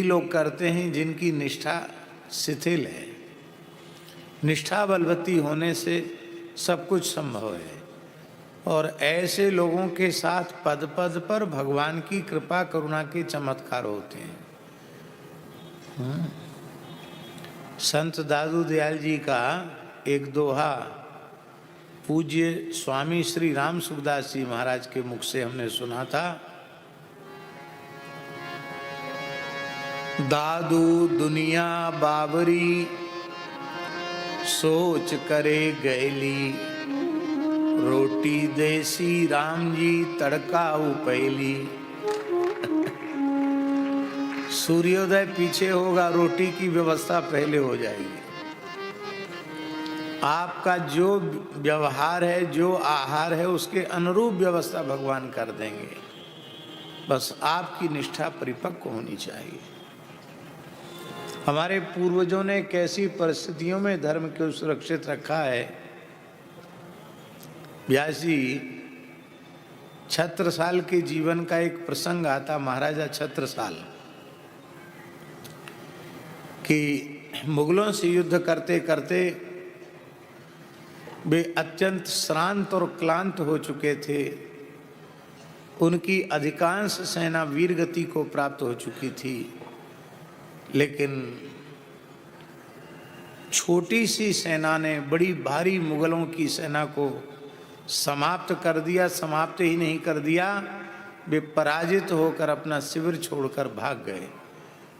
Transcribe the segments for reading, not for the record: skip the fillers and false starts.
लोग करते हैं जिनकी निष्ठा शिथिल है। निष्ठा बलवती होने से सब कुछ संभव है, और ऐसे लोगों के साथ पद पद पर भगवान की कृपा करुणा के चमत्कार होते हैं। संत दादू दयाल जी का एक दोहा पूज्य स्वामी श्री राम सुखदास जी महाराज के मुख से हमने सुना था। दादू दुनिया बाबरी सोच करे गैली, रोटी देसी राम जी तड़का उपैली। सूर्योदय पीछे होगा, रोटी की व्यवस्था पहले हो जाएगी। आपका जो व्यवहार है, जो आहार है, उसके अनुरूप व्यवस्था भगवान कर देंगे। बस आपकी निष्ठा परिपक्व होनी चाहिए। हमारे पूर्वजों ने कैसी परिस्थितियों में धर्म को सुरक्षित रखा है। व्यास जी छत्रसाल के जीवन का एक प्रसंग आता, महाराजा छत्रसाल, कि मुगलों से युद्ध करते करते वे अत्यंत श्रांत और क्लांत हो चुके थे। उनकी अधिकांश सेना वीरगति को प्राप्त हो चुकी थी, लेकिन छोटी सी सेना ने बड़ी भारी मुगलों की सेना को समाप्त कर दिया। समाप्त ही नहीं कर दिया, वे पराजित होकर अपना शिविर छोड़कर भाग गए।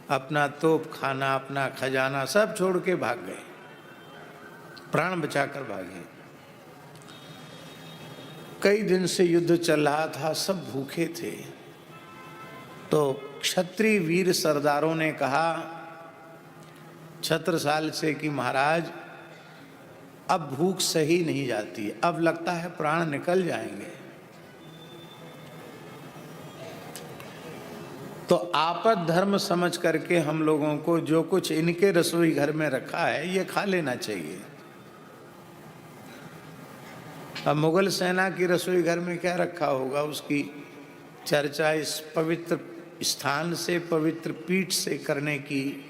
अपना तोप खाना, अपना खजाना सब छोड़ के भाग गए, प्राण बचाकर भागे। कई दिन से युद्ध चल रहा था, सब भूखे थे। तो क्षत्रिय वीर सरदारों ने कहा छत्रसाल से कि महाराज अब भूख सही नहीं जाती, अब लगता है प्राण निकल जाएंगे। तो आपद धर्म समझ करके हम लोगों को जो कुछ इनके रसोई घर में रखा है ये खा लेना चाहिए। अब मुगल सेना की रसोई घर में क्या रखा होगा, उसकी चर्चा इस पवित्र स्थान से, पवित्र पीठ से करने की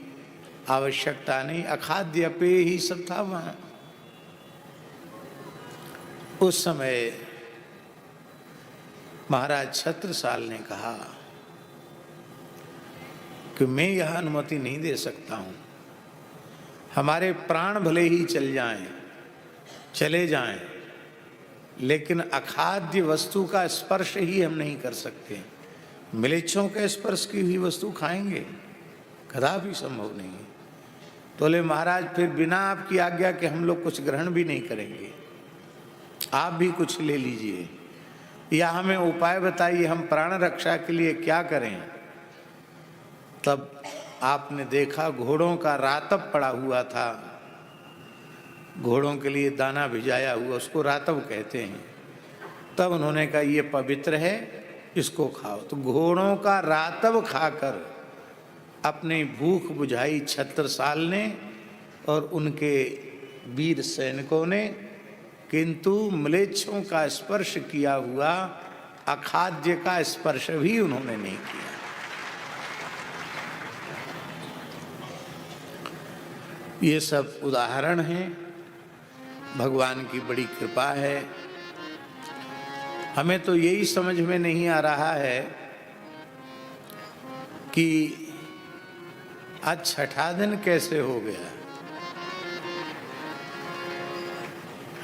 आवश्यकता नहीं। अखाद्य पेय ही सब था वहाँ। उस समय महाराज छत्रसाल ने कहा कि मैं यह अनुमति नहीं दे सकता हूँ। हमारे प्राण भले ही चले जाएं, लेकिन अखाद्य वस्तु का स्पर्श ही हम नहीं कर सकते। म्लेच्छों के स्पर्श की हुई वस्तु खाएंगे? कदापि संभव नहीं है। तो बोले महाराज फिर बिना आपकी आज्ञा के हम लोग कुछ ग्रहण भी नहीं करेंगे, आप भी कुछ ले लीजिए, या हमें उपाय बताइए, हम प्राण रक्षा के लिए क्या करें। तब आपने देखा घोड़ों का रातब पड़ा हुआ था, घोड़ों के लिए दाना भिजाया हुआ, उसको रातब कहते हैं। तब उन्होंने कहा ये पवित्र है, इसको खाओ। तो घोड़ों का रातब खाकर अपनी भूख बुझाई छत्रसाल ने और उनके वीर सैनिकों ने, किंतु म्लेच्छों का स्पर्श किया हुआ अखाद्य का स्पर्श भी उन्होंने नहीं किया। ये सब उदाहरण हैं। भगवान की बड़ी कृपा है। हमें तो यही समझ में नहीं आ रहा है कि आज छठा दिन कैसे हो गया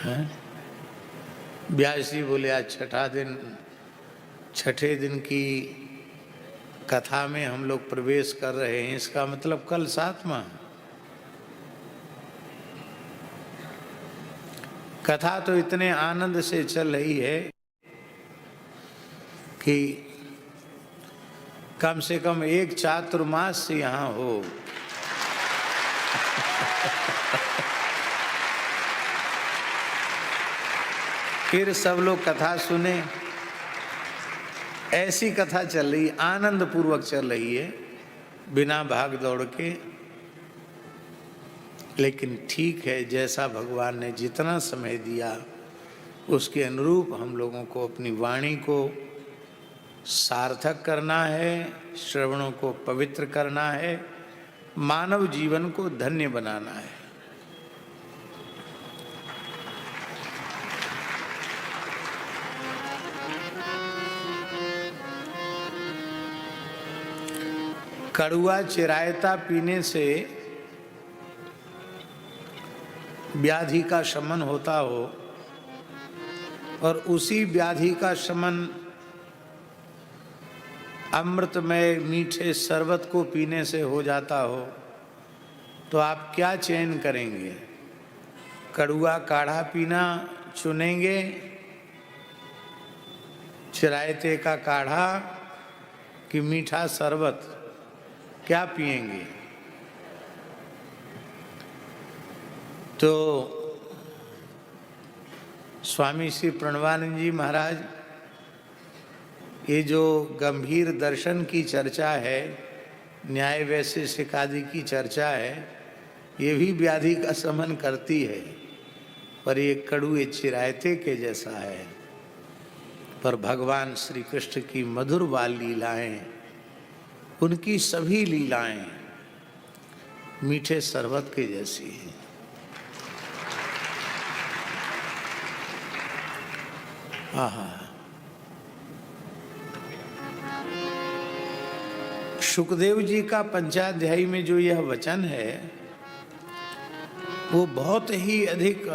है। व्यास जी बोले आज छठा दिन, छठे दिन की कथा में हम लोग प्रवेश कर रहे हैं। इसका मतलब कल सातवां। कथा तो इतने आनंद से चल रही है कि कम से कम एक चातुर्मास से यहाँ हो। फिर सब लोग कथा सुने। ऐसी कथा चल रही, आनंद पूर्वक चल रही है, बिना भाग दौड़ के। लेकिन ठीक है, जैसा भगवान ने जितना समय दिया उसके अनुरूप हम लोगों को अपनी वाणी को सार्थक करना है, श्रवणों को पवित्र करना है, मानव जीवन को धन्य बनाना है। कड़ुआ चिरायता पीने से व्याधि का शमन होता हो और उसी व्याधि का शमन अमृतमय मीठे शरबत को पीने से हो जाता हो, तो आप क्या चयन करेंगे? कड़ुआ काढ़ा पीना चुनेंगे, चिरायते का काढ़ा, कि मीठा शरबत क्या पिएंगे? तो स्वामी श्री प्रणवानंद जी महाराज, ये जो गंभीर दर्शन की चर्चा है, न्याय वैशेषिक आदि की चर्चा है, ये भी व्याधि का शमन करती है, पर ये कड़ुए चिरायते के जैसा है। पर भगवान श्री कृष्ण की मधुर बाल लीलाएं, उनकी सभी लीलाएं मीठे शरबत के जैसी हैं। आहा, सुखदेव जी का पंचाध्यायी में जो यह वचन है, वो बहुत ही अधिक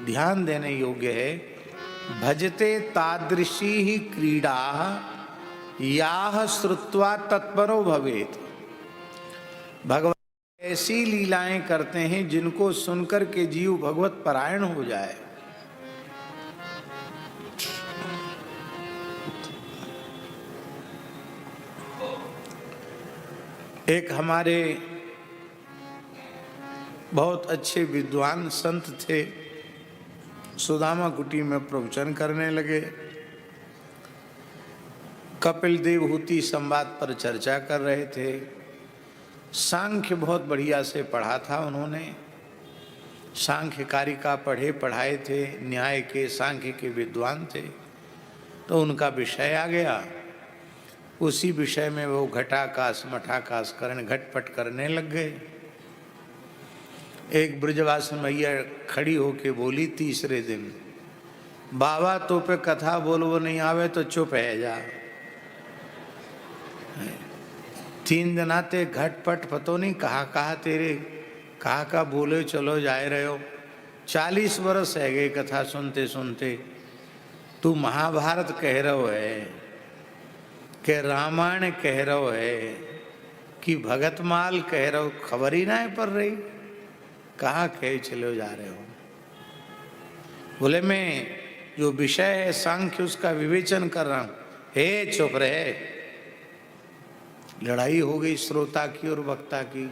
ध्यान देने योग्य है। भजते तादृशी ही क्रीडा याह श्रुत्वा तत्परो भवेत। भगवान ऐसी लीलाएं करते हैं जिनको सुनकर के जीव भगवत परायण हो जाए। एक हमारे बहुत अच्छे विद्वान संत थे, सुदामा कुटी में प्रवचन करने लगे। कपिल देवहूति संवाद पर चर्चा कर रहे थे। सांख्य बहुत बढ़िया से पढ़ा था उन्होंने, सांख्य कारिका पढ़े पढ़ाए थे, न्याय के सांख्य के विद्वान थे। तो उनका विषय आ गया, उसी विषय में वो घटाकाश मठाकाश करण घटपट करने लग गए। एक ब्रजवासी मैया खड़ी होके बोली तीसरे दिन, बाबा तो पे कथा बोलवो नहीं आवे तो चुप है जा। 3 दिन आते घटपट पतो नहीं कहा तेरे कहा बोले चलो जाए रहे हो। 40 वर्ष है गए कथा सुनते सुनते। तू महाभारत कह रहो है कि रामायण कह रहो है कि भगतमाल कह रहो, खबर ही ना है पड़ रही। कहाँ कहे चले जा रहे हो? बोले मैं जो विषय है सांख्य उसका विवेचन कर रहा हूं। हे चुप रहे। लड़ाई हो गई श्रोता की और वक्ता की।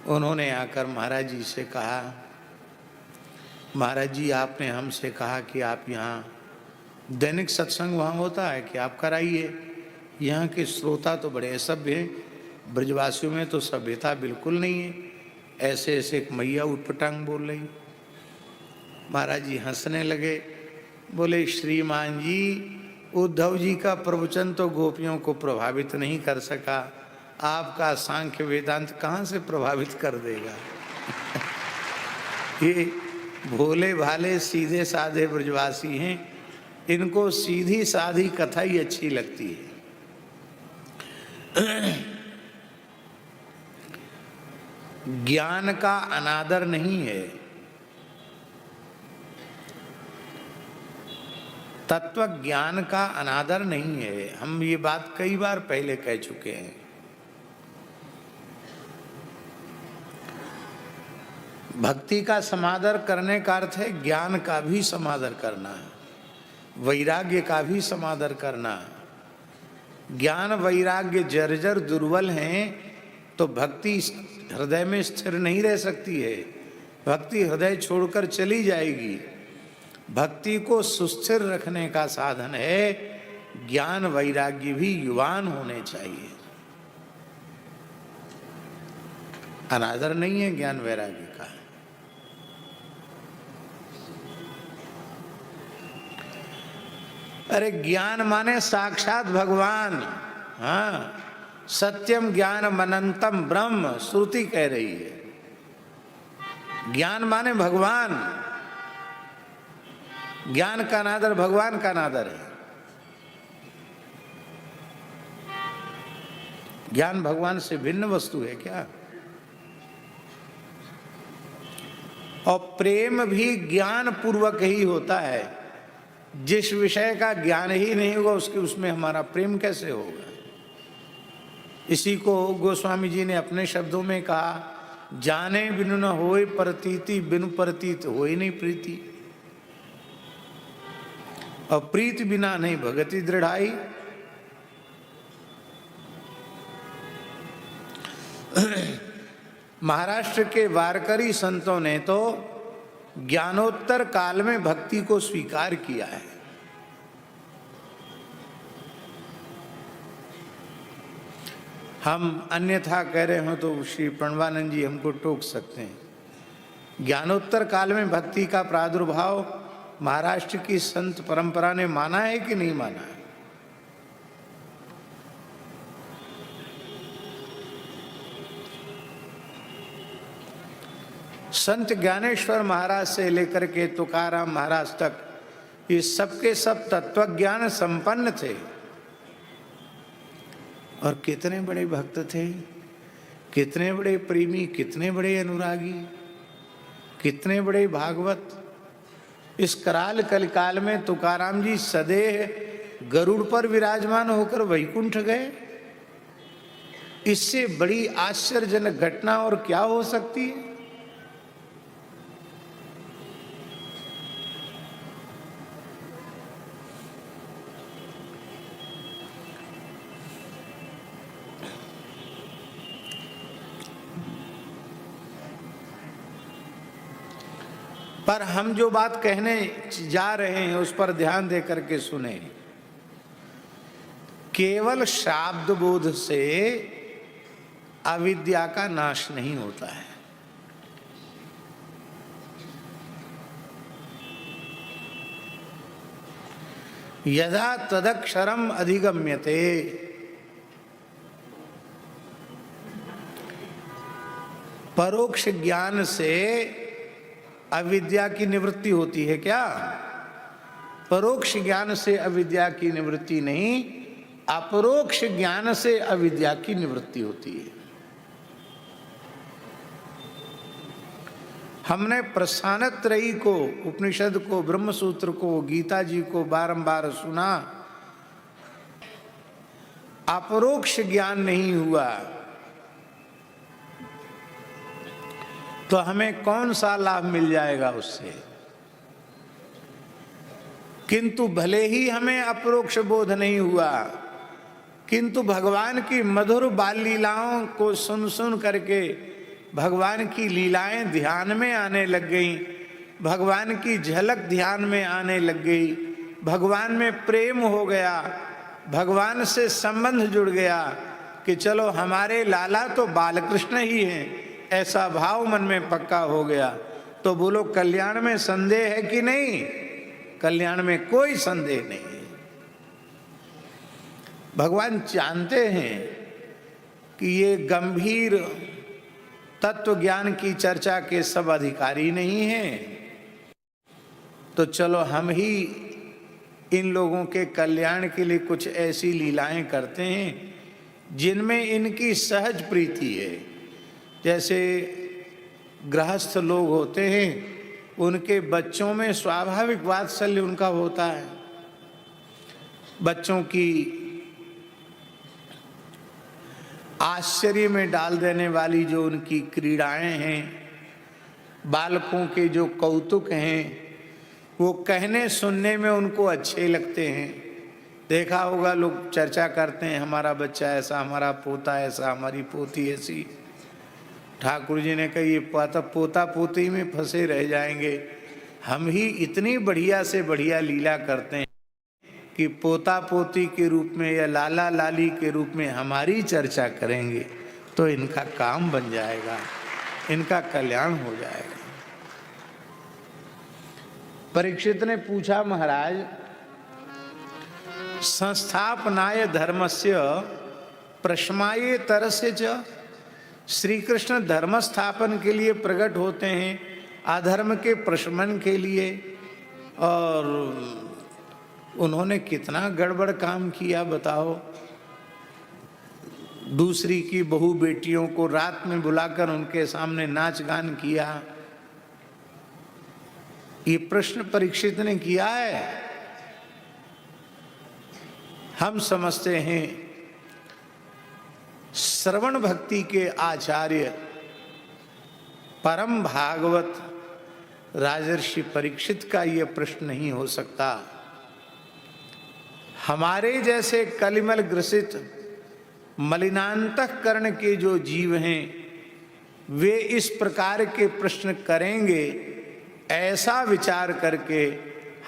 उन्होंने आकर महाराज जी से कहा, महाराज जी आपने हमसे कहा कि आप यहाँ दैनिक सत्संग वहाँ होता है कि आप कराइए। यहाँ के श्रोता तो बड़े सभ्य हैं, ब्रजवासियों में तो सभ्यता बिल्कुल नहीं है। ऐसे ऐसे एक मैया उटपटांग बोल रही। महाराज जी हंसने लगे, बोले श्रीमान जी उद्धव जी का प्रवचन तो गोपियों को प्रभावित नहीं कर सका, आपका सांख्य वेदांत कहाँ से प्रभावित कर देगा? ये भोले भाले सीधे साधे ब्रजवासी हैं, इनको सीधी साधी कथा ही अच्छी लगती है। ज्ञान का अनादर नहीं है, तत्व ज्ञान का अनादर नहीं है। हम ये बात कई बार पहले कह चुके हैं। भक्ति का समादर करने का अर्थ है ज्ञान का भी समादर करना है, वैराग्य का भी समादर करना। ज्ञान वैराग्य जर्जर दुर्बल हैं तो भक्ति हृदय में स्थिर नहीं रह सकती है, भक्ति हृदय छोड़कर चली जाएगी। भक्ति को सुस्थिर रखने का साधन है ज्ञान वैराग्य भी युवान होने चाहिए। अनादर नहीं है ज्ञान वैराग्य का। अरे ज्ञान माने साक्षात भगवान। हाँ, सत्यम ज्ञानम अनंतम ब्रह्म श्रुति कह रही है। ज्ञान माने भगवान। ज्ञान का नादर भगवान का नादर है। ज्ञान भगवान से भिन्न वस्तु है क्या? और प्रेम भी ज्ञान पूर्वक ही होता है। जिस विषय का ज्ञान ही नहीं होगा उसके उसमें हमारा प्रेम कैसे होगा? इसी को गोस्वामी जी ने अपने शब्दों में कहा, जाने बिनु न होए प्रतीति, बिनु प्रतीत होए नहीं प्रीति, और प्रीत बिना नहीं भगति दृढ़ाई। महाराष्ट्र के वारकरी संतों ने तो ज्ञानोत्तर काल में भक्ति को स्वीकार किया है। हम अन्यथा कह रहे हो तो श्री प्रणवानंद जी हमको टोक सकते हैं। ज्ञानोत्तर काल में भक्ति का प्रादुर्भाव महाराष्ट्र की संत परंपरा ने माना है कि नहीं माना है? संत ज्ञानेश्वर महाराज से लेकर के तुकाराम महाराज तक ये सबके सब तत्वज्ञान संपन्न थे। और कितने बड़े भक्त थे, कितने बड़े प्रेमी, कितने बड़े अनुरागी, कितने बड़े भागवत। इस कराल कलिकाल में तुकाराम जी सदैव गरुड़ पर विराजमान होकर वैकुंठ गए। इससे बड़ी आश्चर्यजनक घटना और क्या हो सकती है? पर हम जो बात कहने जा रहे हैं उस पर ध्यान दे करके सुने। केवल शाब्द बोध से अविद्या का नाश नहीं होता है। यदा तदक्षरम अधिगम्यते, परोक्ष ज्ञान से अविद्या की निवृत्ति होती है क्या? परोक्ष ज्ञान से अविद्या की निवृत्ति नहीं, अपरोक्ष ज्ञान से अविद्या की निवृत्ति होती है। हमने प्रस्थानत्रयी को, उपनिषद को, ब्रह्मसूत्र को, गीता जी को बारंबार सुना। अपरोक्ष ज्ञान नहीं हुआ तो हमें कौन सा लाभ मिल जाएगा उससे? किंतु भले ही हमें अपरोक्ष बोध नहीं हुआ, किंतु भगवान की मधुर बाल लीलाओं को सुन सुन करके भगवान की लीलाएं ध्यान में आने लग गई, भगवान की झलक ध्यान में आने लग गई, भगवान में प्रेम हो गया, भगवान से संबंध जुड़ गया कि चलो हमारे लाला तो बालकृष्ण ही हैं, ऐसा भाव मन में पक्का हो गया। तो बोलो कल्याण में संदेह है कि नहीं? कल्याण में कोई संदेह नहीं। भगवान जानते हैं कि ये गंभीर तत्व ज्ञान की चर्चा के सब अधिकारी नहीं हैं, तो चलो हम ही इन लोगों के कल्याण के लिए कुछ ऐसी लीलाएं करते हैं जिनमें इनकी सहज प्रीति है। जैसे गृहस्थ लोग होते हैं, उनके बच्चों में स्वाभाविक वात्सल्य उनका होता है। बच्चों की आश्चर्य में डाल देने वाली जो उनकी क्रीड़ाएं हैं, बालकों के जो कौतुक हैं, वो कहने सुनने में उनको अच्छे लगते हैं। देखा होगा लोग चर्चा करते हैं, हमारा बच्चा ऐसा, हमारा पोता ऐसा, हमारी पोती ऐसी। ठाकुर जी ने कहा ये पोता पोती में फंसे रह जाएंगे। हम ही इतनी बढ़िया से बढ़िया लीला करते हैं कि पोता पोती के रूप में या लाला लाली के रूप में हमारी चर्चा करेंगे तो इनका काम बन जाएगा, इनका कल्याण हो जाएगा। परीक्षित ने पूछा, महाराज संस्थापनाय धर्मस्य प्रशमाये तरस्य च। श्री कृष्ण धर्म स्थापन के लिए प्रकट होते हैं, अधर्म के प्रशमन के लिए। और उन्होंने कितना गड़बड़ काम किया बताओ। दूसरी की बहू बेटियों को रात में बुलाकर उनके सामने नाच गान किया। ये प्रश्न परीक्षित ने किया है। हम समझते हैं श्रवण भक्ति के आचार्य परम भागवत राजर्षि परीक्षित का यह प्रश्न नहीं हो सकता। हमारे जैसे कलिमल ग्रसित मलिनांतःकरण के जो जीव हैं वे इस प्रकार के प्रश्न करेंगे, ऐसा विचार करके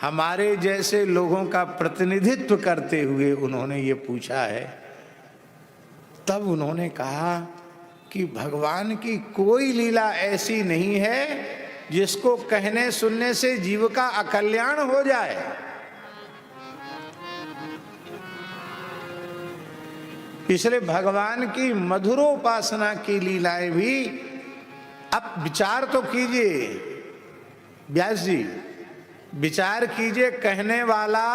हमारे जैसे लोगों का प्रतिनिधित्व करते हुए उन्होंने ये पूछा है। तब उन्होंने कहा कि भगवान की कोई लीला ऐसी नहीं है जिसको कहने सुनने से जीव का अकल्याण हो जाए। इसलिए भगवान की मधुरोपासना की लीलाएं भी, अब विचार तो कीजिए व्यास जी, विचार कीजिए, कहने वाला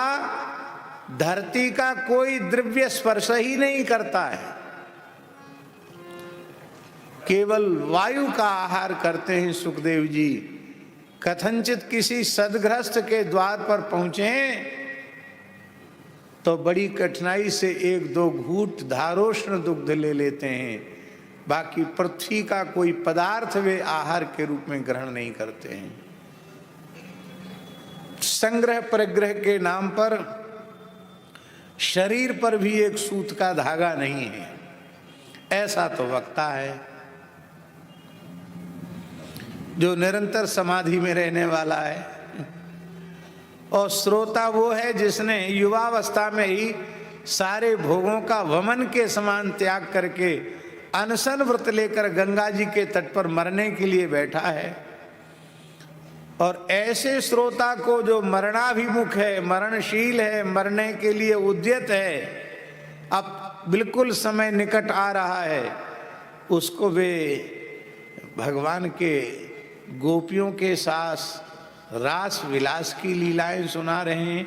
धरती का कोई द्रव्य स्पर्श ही नहीं करता है, केवल वायु का आहार करते हैं सुखदेव जी। कथनचित किसी सदगृहस्थ के द्वार पर पहुंचे तो बड़ी कठिनाई से एक दो घूंट धारोष्ण दुग्ध ले लेते हैं, बाकी पृथ्वी का कोई पदार्थ वे आहार के रूप में ग्रहण नहीं करते हैं। संग्रह परिग्रह के नाम पर शरीर पर भी एक सूत का धागा नहीं है, ऐसा तो वक्ता है जो निरंतर समाधि में रहने वाला है। और श्रोता वो है जिसने युवावस्था में ही सारे भोगों का वमन के समान त्याग करके अनशन व्रत लेकर गंगा जी के तट पर मरने के लिए बैठा है। और ऐसे श्रोता को जो मरणाभिमुख है, मरणशील है, मरने के लिए उद्यत है, अब बिल्कुल समय निकट आ रहा है, उसको वे भगवान के गोपियों के साथ रास विलास की लीलाएं सुना रहे हैं।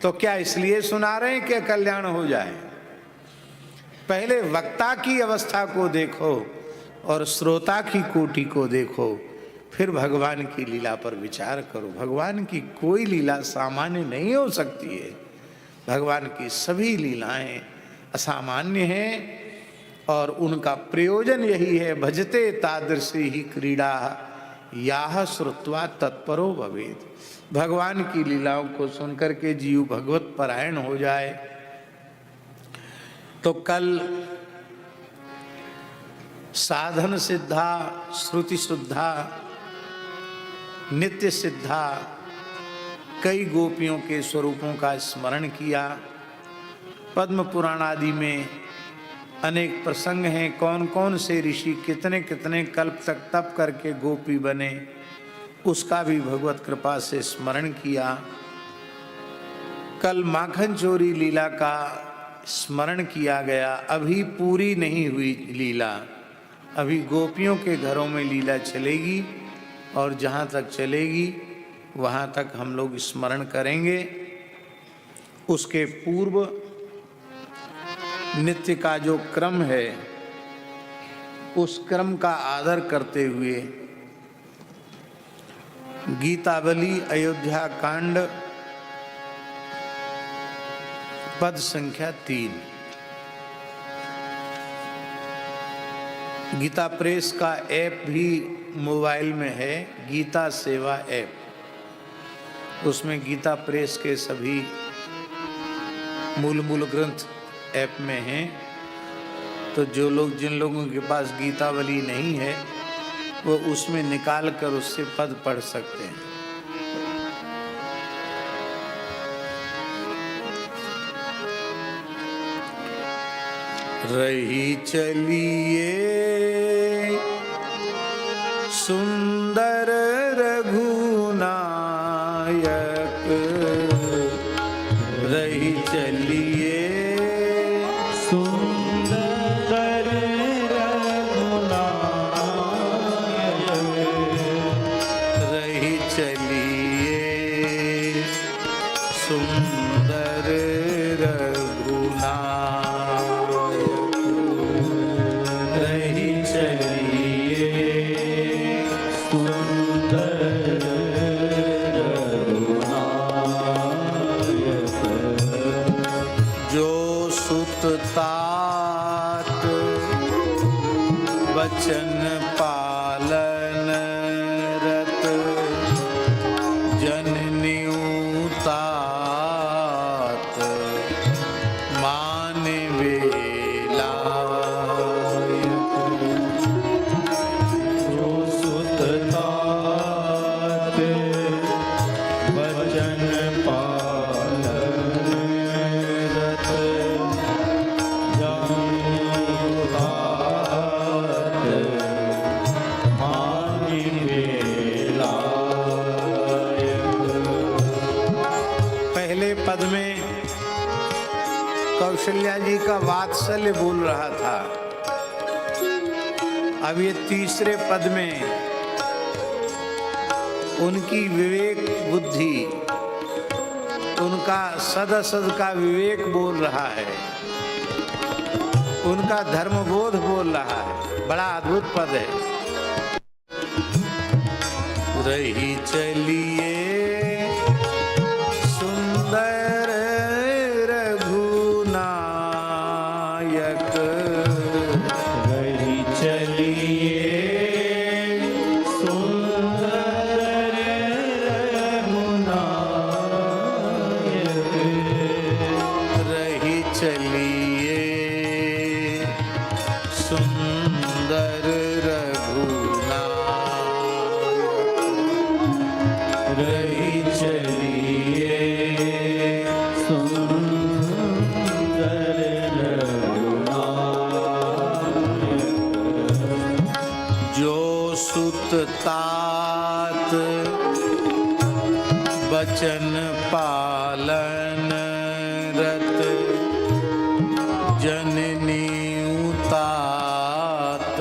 तो क्या इसलिए सुना रहे हैं कि कल्याण हो जाए? पहले वक्ता की अवस्था को देखो और श्रोता की कोटि को देखो, फिर भगवान की लीला पर विचार करो। भगवान की कोई लीला सामान्य नहीं हो सकती है। भगवान की सभी लीलाएं असामान्य हैं और उनका प्रयोजन यही है, भजते तादृशी ही क्रीड़ा याह श्रुत्वा तत्परो भवेत्। भगवान की लीलाओं को सुनकर के जीव भगवत परायण हो जाए। तो कल साधन सिद्धा, श्रुति शुद्धा, नित्य सिद्धा कई गोपियों के स्वरूपों का स्मरण किया। पद्म पुराण आदि में अनेक प्रसंग हैं, कौन कौन से ऋषि कितने कितने कल्प तक तप करके गोपी बने, उसका भी भगवत कृपा से स्मरण किया। कल माखन चोरी लीला का स्मरण किया गया। अभी पूरी नहीं हुई लीला, अभी गोपियों के घरों में लीला चलेगी और जहाँ तक चलेगी वहाँ तक हम लोग स्मरण करेंगे। उसके पूर्व नित्य का जो क्रम है उस क्रम का आदर करते हुए गीतावली अयोध्या कांड पद संख्या 3 गीता प्रेस का ऐप भी मोबाइल में है, गीता सेवा ऐप। उसमें गीता प्रेस के सभी मूल ग्रंथ ऐप में हैं। तो जो लोग, जिन लोगों के पास गीतावली नहीं है, वो उसमें निकाल कर उससे पद पढ़ सकते हैं। रही चलिए सुंदर रघुनायक, रही रही चलिए सुंदर रघुनायक, रही चलिए सुंदर रघुनायक, रही चलिए सुंदर रघुनायक। जो सुत तात वचन पालन रत, जननी तात मान वेलायक। जो सुत तात वचन पालन रत, जननी तात मानि वेलायक। पहले पद में कौशल्या जी का वात्सल्य बोल रहा था। अब ये तीसरे पद में उनकी विवेक बुद्धि, उनका सदसद का विवेक बोल रहा है, उनका धर्मबोध बोल रहा है। बड़ा अद्भुत पद है। रही चलिए सुंदर रघुनायक, रही चलिए सुंदर रघुनायक, रही चलिए सुंदर रघुनायक, रही चलिए सुंदर रघुनायक। जो सुत तात वचन पालन रत, जननी तात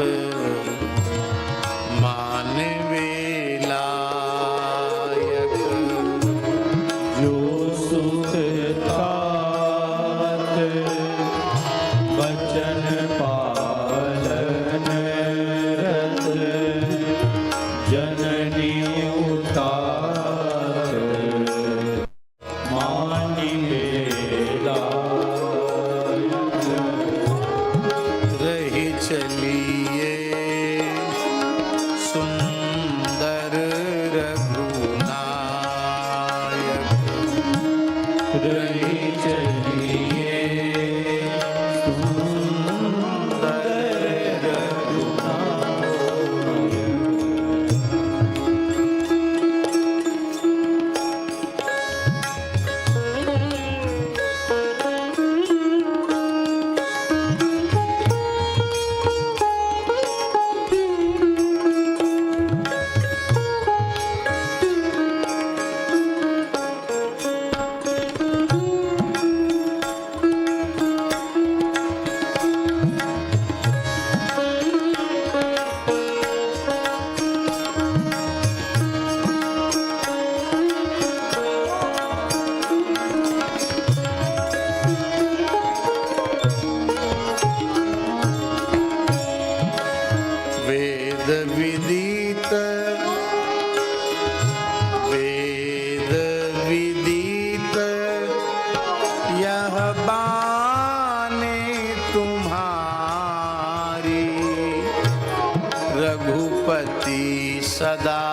मान वेलायक। जो सुत तात वचन पालन रत, जननी तात मानि वेलायक। रही चलिए सुंदर रघुनायक, रही चलिए सुंदर वेद विदित वेद विदित यह बानी तुम्हारी, रघुपति सदा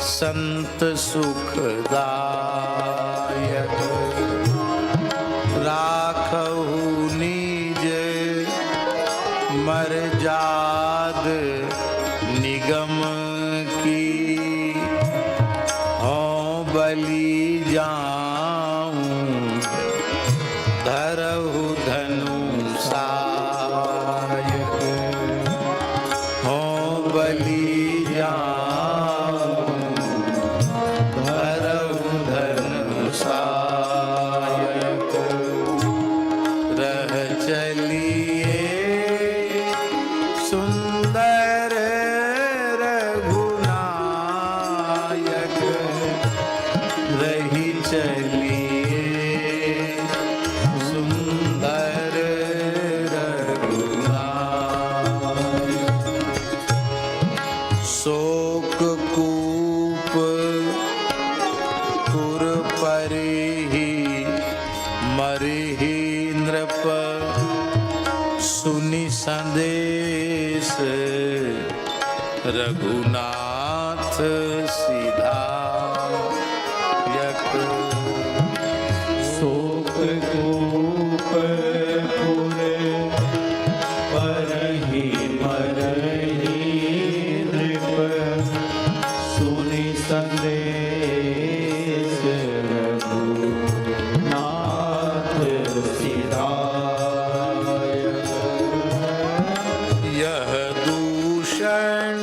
संत सुखदायक। राखहु निज मर्जाद निगम की, हों बलि जाऊं धरहु धनु सायक। हों बलि जाऊं धरहु धनु सायक। सुनि संदेश रघुनाथ सीधा यक शोक कूप पुर परहि मरहि नृप सुनि संदेश रघुनाथ सिधायक यह दूषण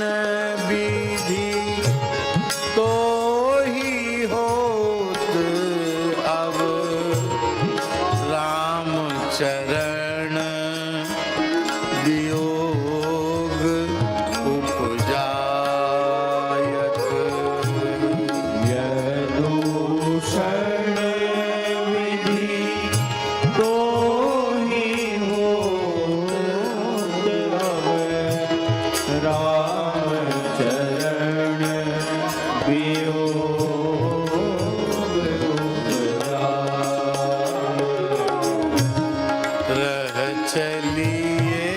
विधि तो ही होत अब राम चरण वियोग उपजायक दूषण विधि तो ही होत अब राम चरण वियोग रह चलिए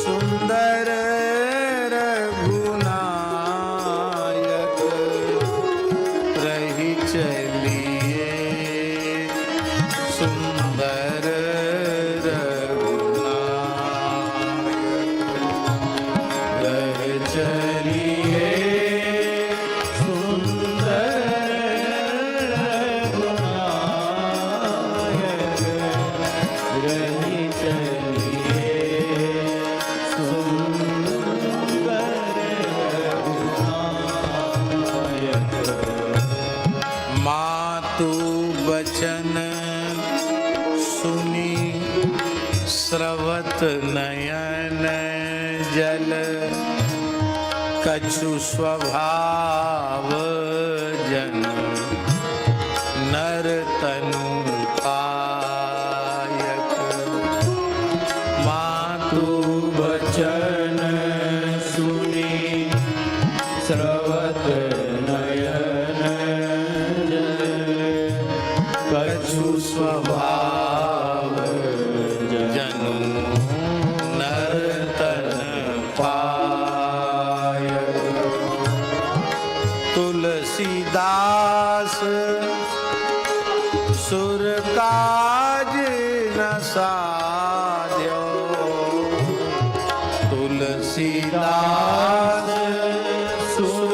सुंदर रघुनायक रही चलिए सुंदर रघुनायक रह चलिए रही चलिए मातु बचन सुनी स्रवत नयन जल कछु स्वभाव जन नर तनु कायक मातु वचन सुनी स्रवत नयन कछु स्वभाव जनु नर तन पायक तुलसीदास सुर काज न साध्यो तुलसीदास सुर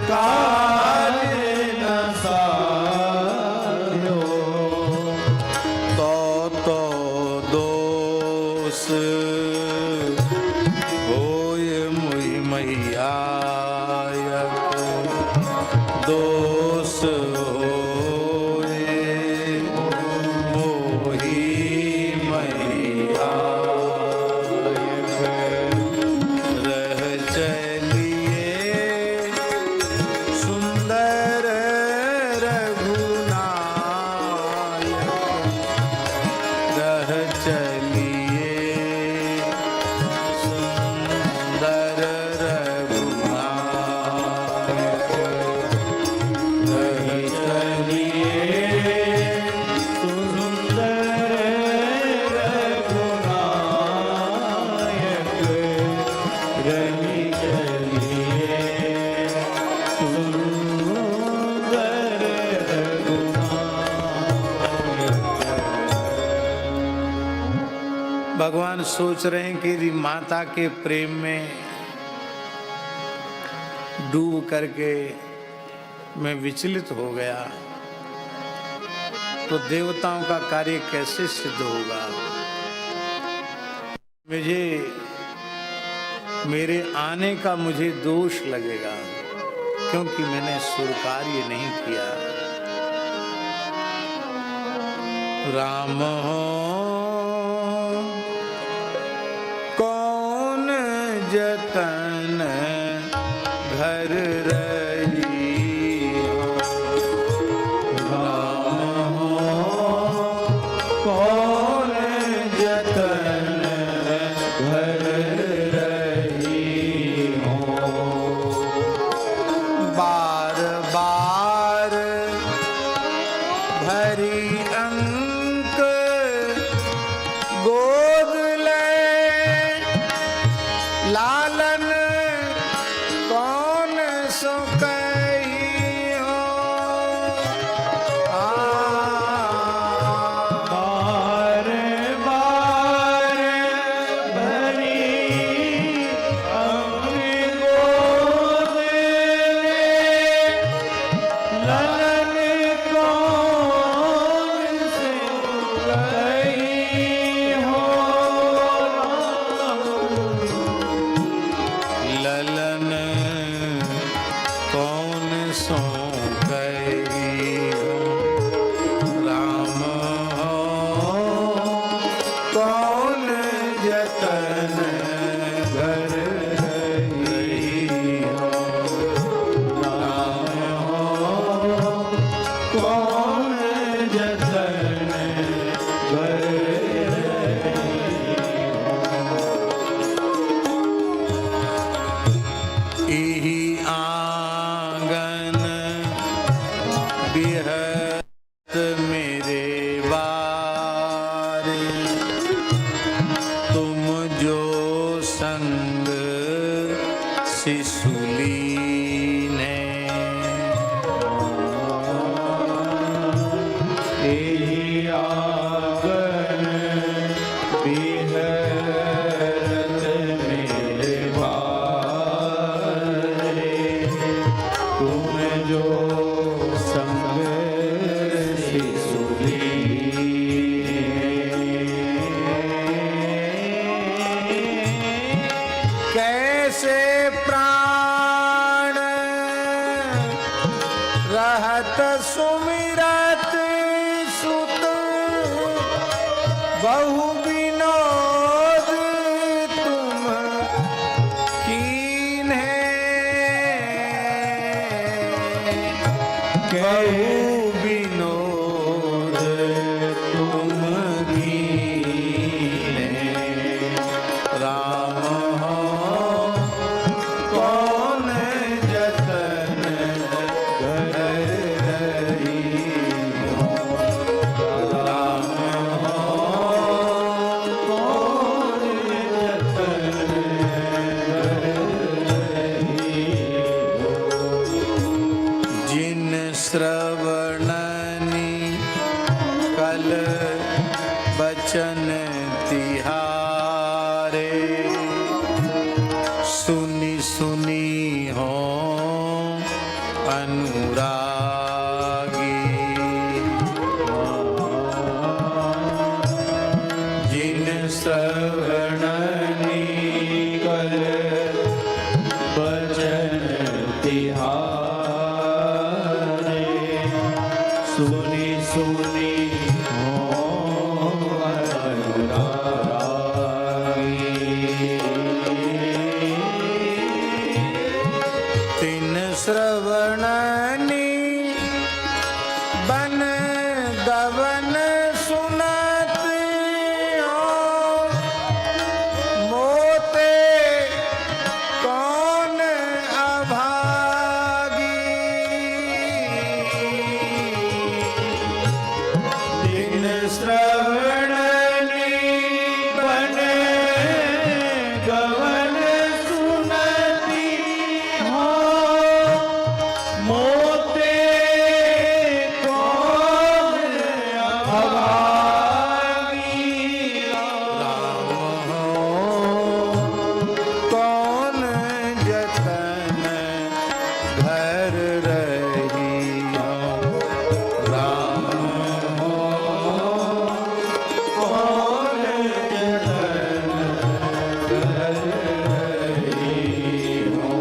काज न साध्यो तो दोष होय मुहि मैयायक दोष होय मोहि मैयायक रह चलिए सुंदर रघुनायक रह चलिए सुंदर रघुनायक रह चलिए सुंदर रघुनायक रही चलिए सुंदर रघुनायक। भगवान सोच रहे हैं कि यदि माता के प्रेम में डूब करके मैं विचलित हो गया तो देवताओं का कार्य कैसे सिद्ध होगा। मुझे मेरे आने का मुझे दोष लगेगा क्योंकि मैंने सुर कार्य नहीं किया। राम हो कौन जतन घर रही हो। राम हो कौन जतन घर रही हो। बार बार भरी अंक गोद ले लालन कौन सो कही हो। बार बार भरी अपनी गोद में ललन कौन से गई हो। ललन कौन सो गई हो। राम हो कौन जतन घर गई हो। राम हो कौन जतन भर इही आंगन बिहत मेरे बारे। तुम जो संग शिशुलीने। तेरी आंगन बिहरत मेरे बारे। तुम जो संग शिशुलीने। कैसे प्राण रहत सुमिरत सुत। बहु विनोद तुम कीन्हे। बहु विनोद तुम कीन्हे। राम हो कौन जतन घर रही हो। राम हो कौन जतन घर रही हो। जिन श्रवणनी कल बचन तिहारे। सुनी सुनी हो अनुरागी। जिन श्रवणनी कल बचन तिहारे। सुनी सुनी हो अनुरागी। तिन श्रवणनी बन दवन सुनत हो। मोते कौन अभागी। दिन श्रवणनी बन गवन सुनती हो। मोते कौन अभागी। राम हो कौन जतन घर रही हो। राम हो कौन जतन घर रही हो।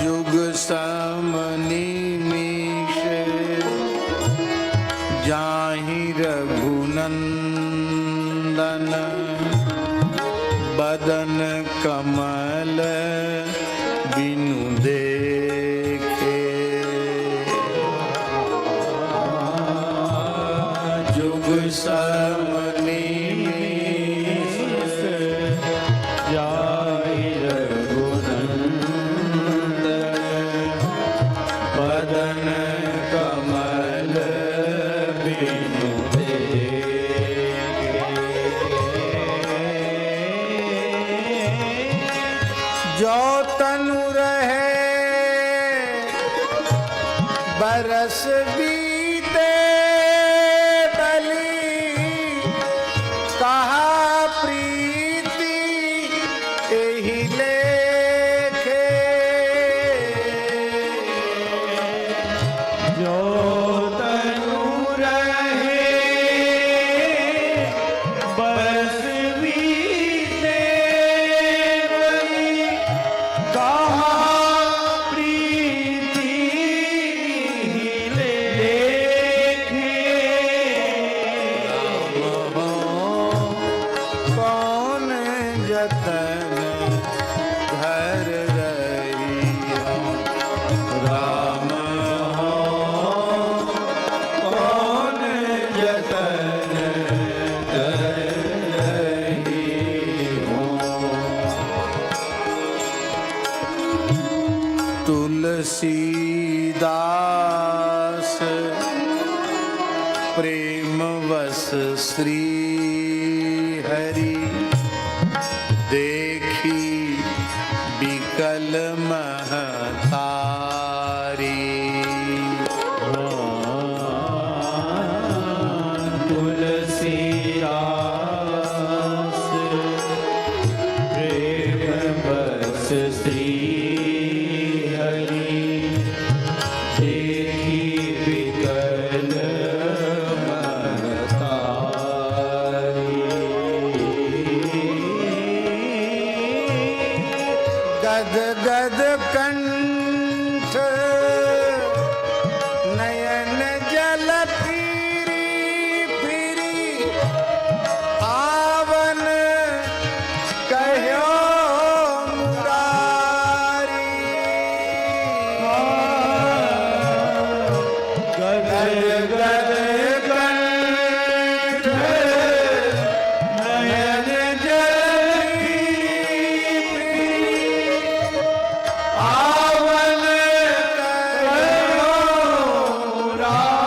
जुग समनिमिष जाहि रघुनंदन। बदन कमल बिनु देखे। जुग समनिमिष जाहि रघुनंदन। बदन कमल बिनु बरस बीते बलि कहा प्रीति एहि लेखे जो तनु रहे बरस बीते बलि कहा प्रीति लेखे कौन जतन घर रही राम हो कौन जतन कर रही हो तुलसीदास प्रेम वस श्री हरि देखी बिकल महतारी तुलसीदास प्रेम बस श्री हरि देखी विकल गद गद कंठ नयन जल फिरी फिरी आवन कहो मुरारी गद गद कंठ नयन आवन कहो मुरारी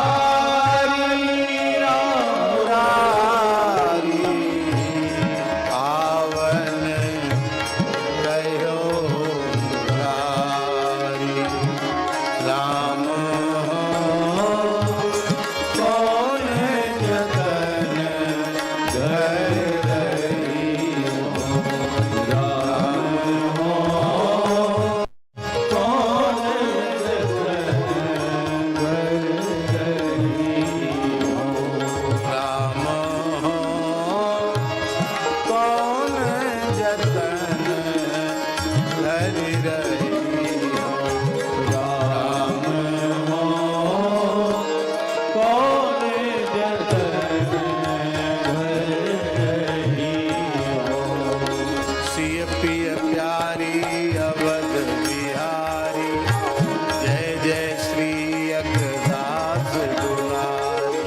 आवन कहो मुरारी राम कौन जतन घर रही राम कौन जतन घर रही राम कौन जतन सिय पिय प्यारी अवध बिहारी जय जय श्री अग्रदास दुलारी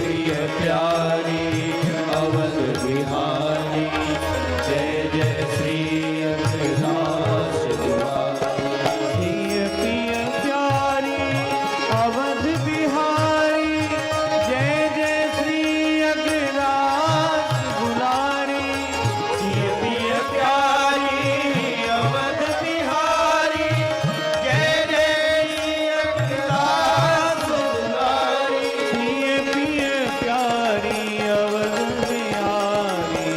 प्रिय प्यारी अवध बिहारी जय जय श्री अग्रदास दुलारी प्रिय प्यारी अवध बिहारी जय जय श्री अग्रदास दुलारी प्रिय प्यारी अवध बिहारी जय जय श्री अग्रदास दुलारी प्रिय प्यारी अवध बिहारी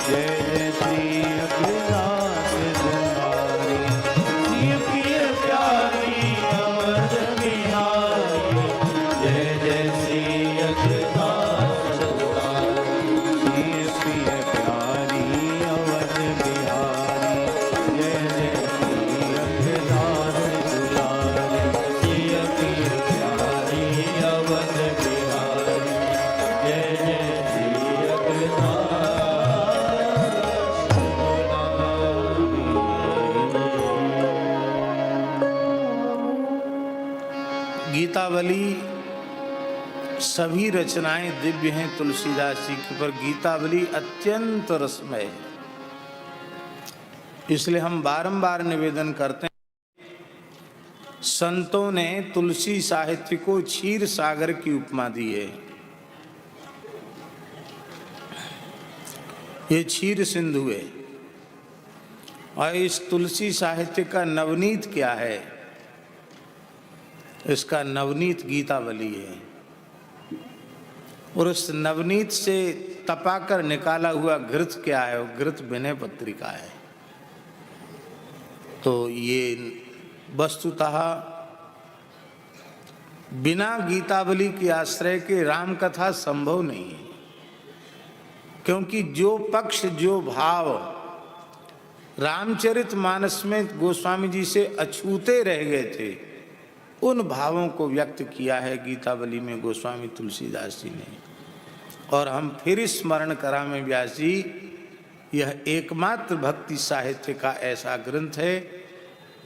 जय जय श्री अग्रदास दुलारी प्रिय प्यारी अवध बिहारी जय जय श्री अग्रदास दुलारी प्रिय प्यारी अवध बिहारी जय जय श्री अग्रदास दुलारी प्रिय प्यारी अवध बिहारी जय जय श्री गीतावली सभी रचनाएं दिव्य हैं तुलसीदास जी की, पर गीतावली अत्यंत रसमय है। इसलिए हम बारंबार निवेदन करते हैं, संतों ने तुलसी साहित्य को क्षीर सागर की उपमा दी है। ये क्षीर सिंधु है। और इस तुलसी साहित्य का नवनीत क्या है? इसका नवनीत गीतावली है, और उस नवनीत से तपाकर निकाला हुआ घृत क्या है? वो घृत विनय पत्रिका है। तो ये वस्तुतः बिना गीतावली के आश्रय के राम कथा संभव नहीं है, क्योंकि जो पक्ष जो भाव रामचरितमानस में गोस्वामी जी से अछूते रह गए थे, उन भावों को व्यक्त किया है गीतावली में गोस्वामी तुलसीदास जी ने। और हम फिर स्मरण करा में व्यास जी, यह एकमात्र भक्ति साहित्य का ऐसा ग्रंथ है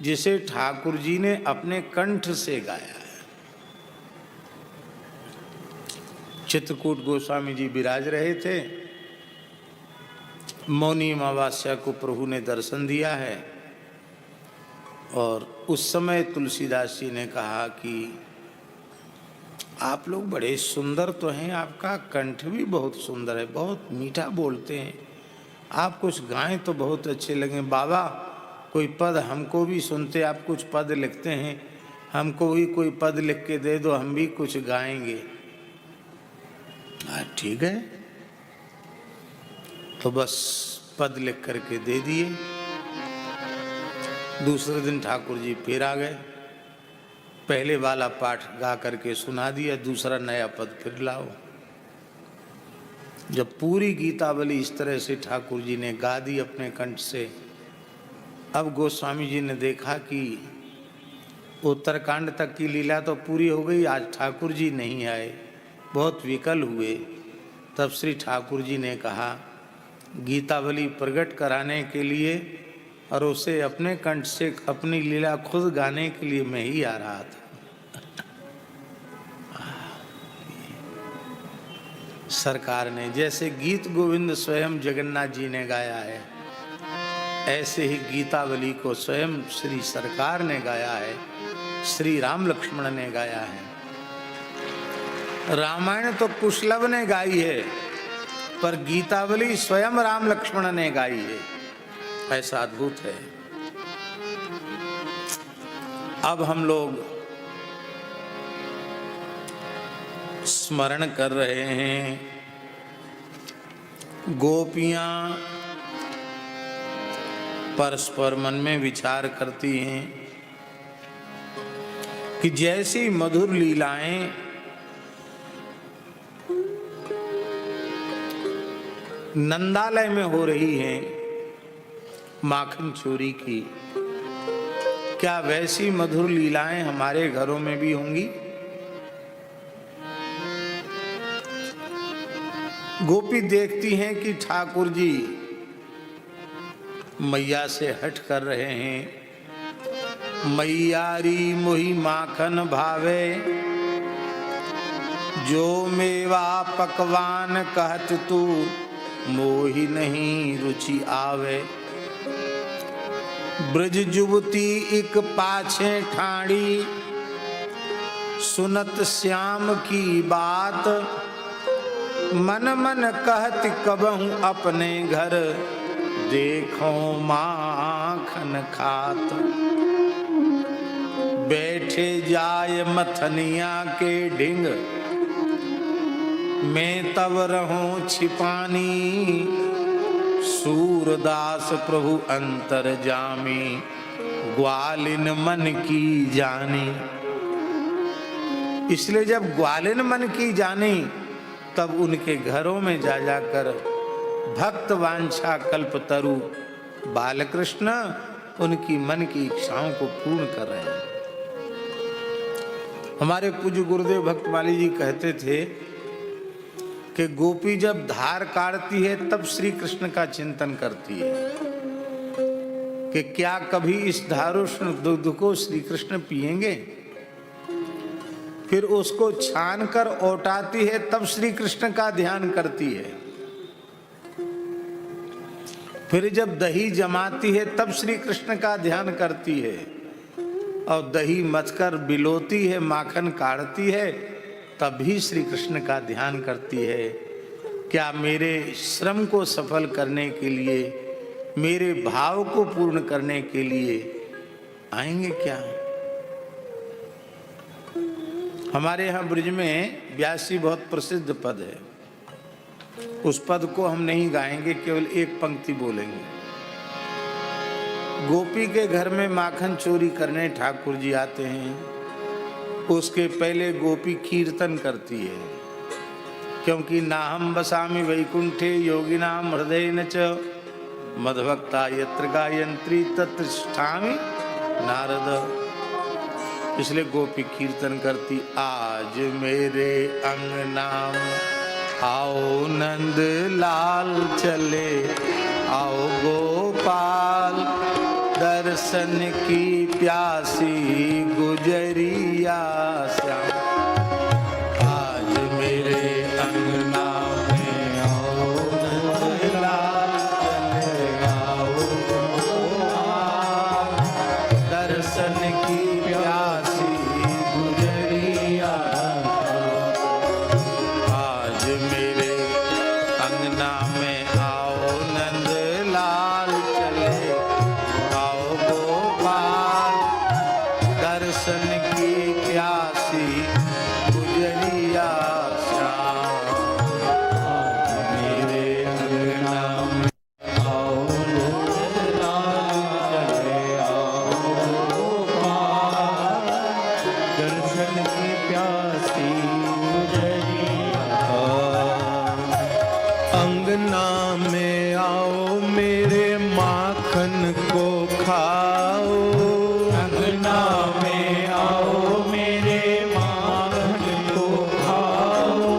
जिसे ठाकुर जी ने अपने कंठ से गाया है। चित्रकूट गोस्वामी जी विराज रहे थे, मौनी अमावस्या को प्रभु ने दर्शन दिया है, और उस समय तुलसीदास जी ने कहा कि आप लोग बड़े सुंदर तो हैं, आपका कंठ भी बहुत सुंदर है, बहुत मीठा बोलते हैं, आप कुछ गाएं तो बहुत अच्छे लगे। बाबा कोई पद हमको भी सुनते, आप कुछ पद लिखते हैं, हमको भी कोई पद लिख के दे दो, हम भी कुछ गाएंगे। ठीक है, तो बस पद लिख करके दे दिए। दूसरे दिन ठाकुर जी फिर आ गए, पहले वाला पाठ गा करके सुना दिया, दूसरा नया पद फिर लाओ। जब पूरी गीतावली इस तरह से ठाकुर जी ने गा दी अपने कंठ से, अब गोस्वामी जी ने देखा कि उत्तरकांड तक की लीला तो पूरी हो गई, आज ठाकुर जी नहीं आए, बहुत विकल हुए। तब श्री ठाकुर जी ने कहा, गीतावली प्रकट कराने के लिए और उसे अपने कंठ से अपनी लीला खुद गाने के लिए मैं ही आ रहा था। सरकार ने, जैसे गीत गोविंद स्वयं जगन्नाथ जी ने गाया है, ऐसे ही गीतावली को स्वयं श्री सरकार ने गाया है, श्री राम लक्ष्मण ने गाया है। रामायण तो कुशलभ ने गाई है, पर गीतावली स्वयं राम लक्ष्मण ने गाई है। ऐसा अद्भुत है। अब हम लोग स्मरण कर रहे हैं, गोपियां परस्पर मन में विचार करती हैं कि जैसी मधुर लीलाएं नंदालय में हो रही हैं माखन चोरी की, क्या वैसी मधुर लीलाएं हमारे घरों में भी होंगी? गोपी देखती हैं कि ठाकुर जी मैया से हट कर रहे हैं। मैयारी मोही माखन भावे, जो मेवा पकवान कहत तू, मोही नहीं रुचि आवे। ब्रज जुवती एक पाछे ठाड़ी, सुनत श्याम की बात। मन मन कहत कबहू अपने घर, देखो माखन खात। बैठे जाय मथनिया के ढिंग, मैं तब रहूं छिपानी। सूरदास प्रभु अंतर जामी, ग्वालिन मन की जानी। इसलिए जब ग्वालिन मन की जानी, तब उनके घरों में जा जाकर भक्त वांछा कल्पतरु बालकृष्ण उनकी मन की इच्छाओं को पूर्ण कर रहे हैं। हमारे पूज्य गुरुदेव भक्तमाली जी कहते थे कि गोपी जब धार काटती है तब श्री कृष्ण का चिंतन करती है कि क्या कभी इस धारोष्ण दुग्ध को श्री कृष्ण पिएंगे। फिर उसको छान कर ओटाती है तब श्री कृष्ण का ध्यान करती है। फिर जब दही जमाती है तब श्री कृष्ण का ध्यान करती है, और दही मथकर बिलोती है, माखन काढ़ती है, तब भी श्री कृष्ण का ध्यान करती है। क्या मेरे श्रम को सफल करने के लिए, मेरे भाव को पूर्ण करने के लिए आएंगे क्या? हमारे यहाँ ब्रज में ब्यासी बहुत प्रसिद्ध पद है। उस पद को हम नहीं गाएंगे, केवल एक पंक्ति बोलेंगे। गोपी के घर में माखन चोरी करने ठाकुर जी आते हैं। उसके पहले गोपी कीर्तन करती है, क्योंकि नाहम बसामि वैकुंठे योगिनाम हृदय न च मद्भक्ता यत्र गायत्री तत्र तिष्ठामि नारद। इसलिए गोपी कीर्तन करती, आज मेरे अंगना आओ नंद लाल चले, आओ गोपाल दर्शन की प्यासी गुजरिया श्याम। आज मेरे अंगना में आओ नंद लाल चले, आओ गोपाल दर्शन की प्यासी गुजरिया। आज मेरे अंगना में आओ नंद लाल चले, आओ गोपाल दर्शन की प्यासी गुजरिया श्याम। आज मेरे अंगना में आओ नंद लाल चले, आओ गोपाल दर्शन की प्यासी गुजरिया। अंगना में आओ मेरे माखन को खाओ, अंगना में आओ मेरे माखन को खाओ,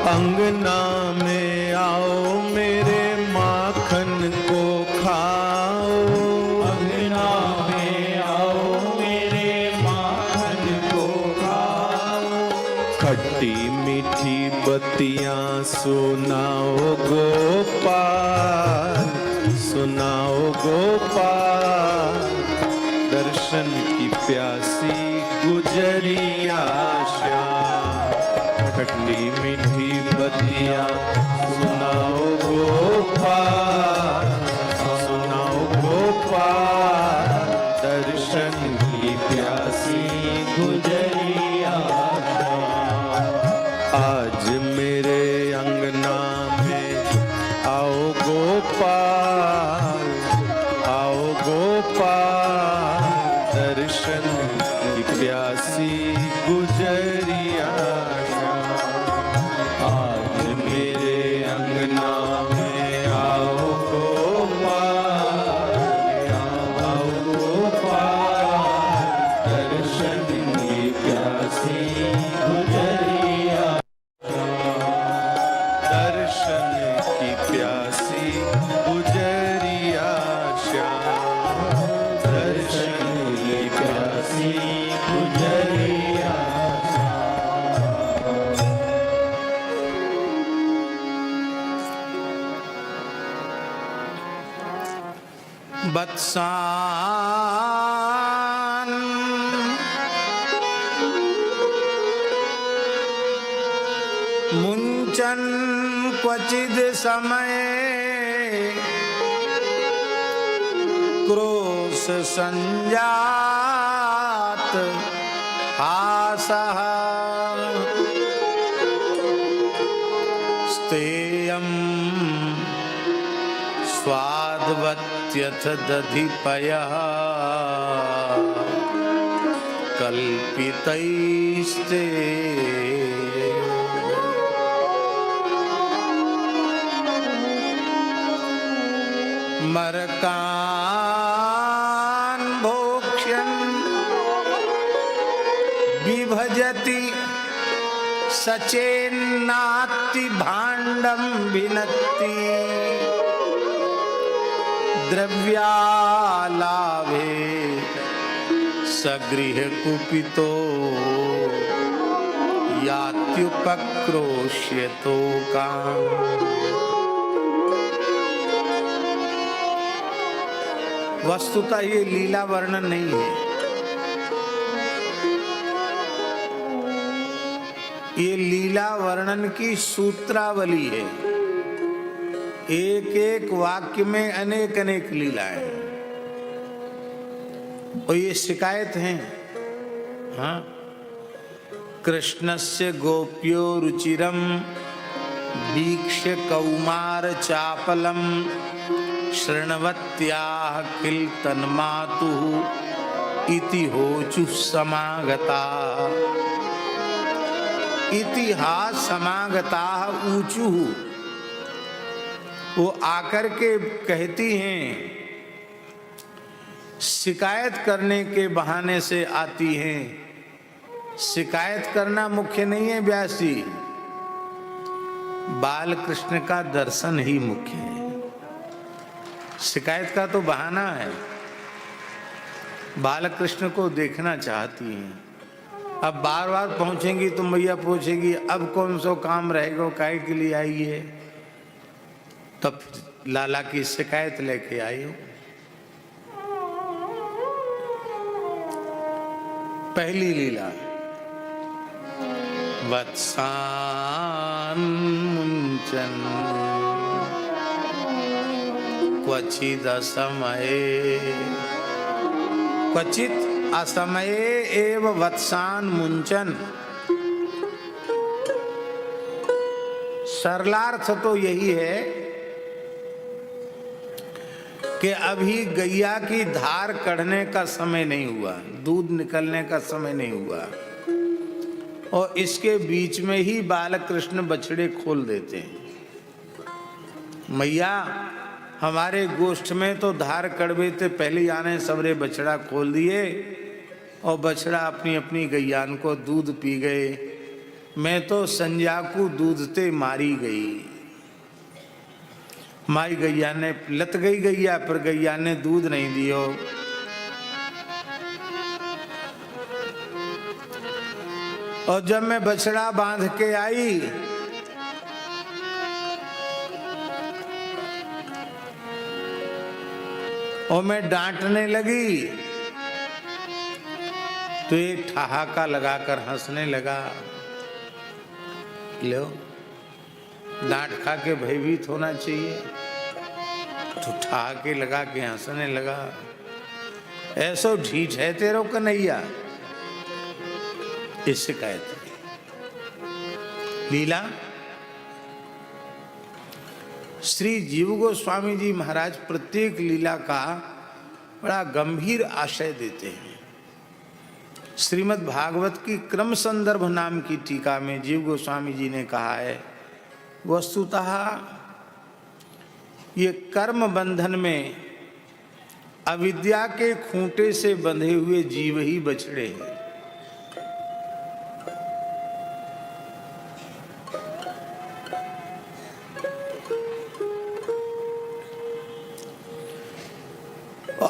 अंगना में आओ मेरे माखन को खाओ। अंगना में आओ मेरे माखन को खाओ। खट्टी मीठी बत्तियां सुनाओ गोपाल, सुनाओ गोपाल दर्शन की प्यासी गुजरिया श्याम। खट्टी मीठी बत्तियां सुनाओ गोपाल, सुनाओ गोपाल दर्शन की प्यासी गुजरिया श्याम। आज मेरे अंगना में आओ गोपाल, आओ गोपाल दर्शन की प्यासी गुजरिया श्याम। आज मेरे अंगना में आओ गोपाल, आओ गोपाल दर्शन की प्यासी गुजरिया। दर्शन की प्यासी गुजरिया श्याम। दर्शन की प्यासी गुजरिया बत्सान मुंचन क्वचिद समय क्रोश संजात हासः स्तेयं स्वाद्वत्यथ दधिपयः कल्पितैस्ते। मरकान् भोक्ष्यन् विभजति सचेन्नाति भाण्डं भिनत्ति। द्रव्यालाभे सगृह कुपितो यात्युपक्रोश्यतो काम। वस्तुतः ये लीला वर्णन नहीं है, ये लीला वर्णन की सूत्रावली है। एक एक वाक्य में अनेक अनेक लीलाएं हैं और ये शिकायत है। हाँ, कृष्णस्य गोप्यो रुचिरं वीक्ष्य कौमार चापलम शृण्वत्याः किल तन्मातुः इति होचुः समागता। इतिहास समागताः ऊचुः, वो आकर के कहती हैं, शिकायत करने के बहाने से आती हैं। शिकायत करना मुख्य नहीं है व्यास जी, बाल कृष्ण का दर्शन ही मुख्य है। शिकायत का तो बहाना है, बाल कृष्ण को देखना चाहती हैं। अब बार बार पहुंचेंगी तो मैया पूछेगी अब कौन सो काम रहेगा, काहे के लिए आई है? तब लाला की शिकायत लेके आई हूं। पहली लीला वत्सान मुंचन क्वचिद असमये एव वत्सान मुंचन। सरलार्थ तो यही है कि अभी गैया की धार कढ़ने का समय नहीं हुआ, दूध निकलने का समय नहीं हुआ, और इसके बीच में ही बालकृष्ण बछड़े खोल देते हैं। मैया हमारे गोष्ठ में तो धार कड़वे थे, पहले आने सबरे बछड़ा खोल दिए और बछड़ा अपनी अपनी गैयान को दूध पी गए। मैं तो संज्ञा को दूध ते मारी गई। माई गैया ने लत गई गैया, पर गैया ने दूध नहीं दियो। और जब मैं बछड़ा बांध के आई और मैं डांटने लगी तो एक ठहाका लगाकर हंसने लगा। लो, डांट खा के भयभीत होना चाहिए, तो ठहाके लगा के हंसने लगा। ऐसो ढीठ है तेरो कन्हैया, इस शिकायत लीला। श्री जीव गोस्वामी जी महाराज प्रत्येक लीला का बड़ा गंभीर आशय देते हैं। श्रीमद् भागवत की क्रम संदर्भ नाम की टीका में जीव गोस्वामी जी ने कहा है, वस्तुतः ये कर्म बंधन में अविद्या के खूंटे से बंधे हुए जीव ही बछड़े हैं।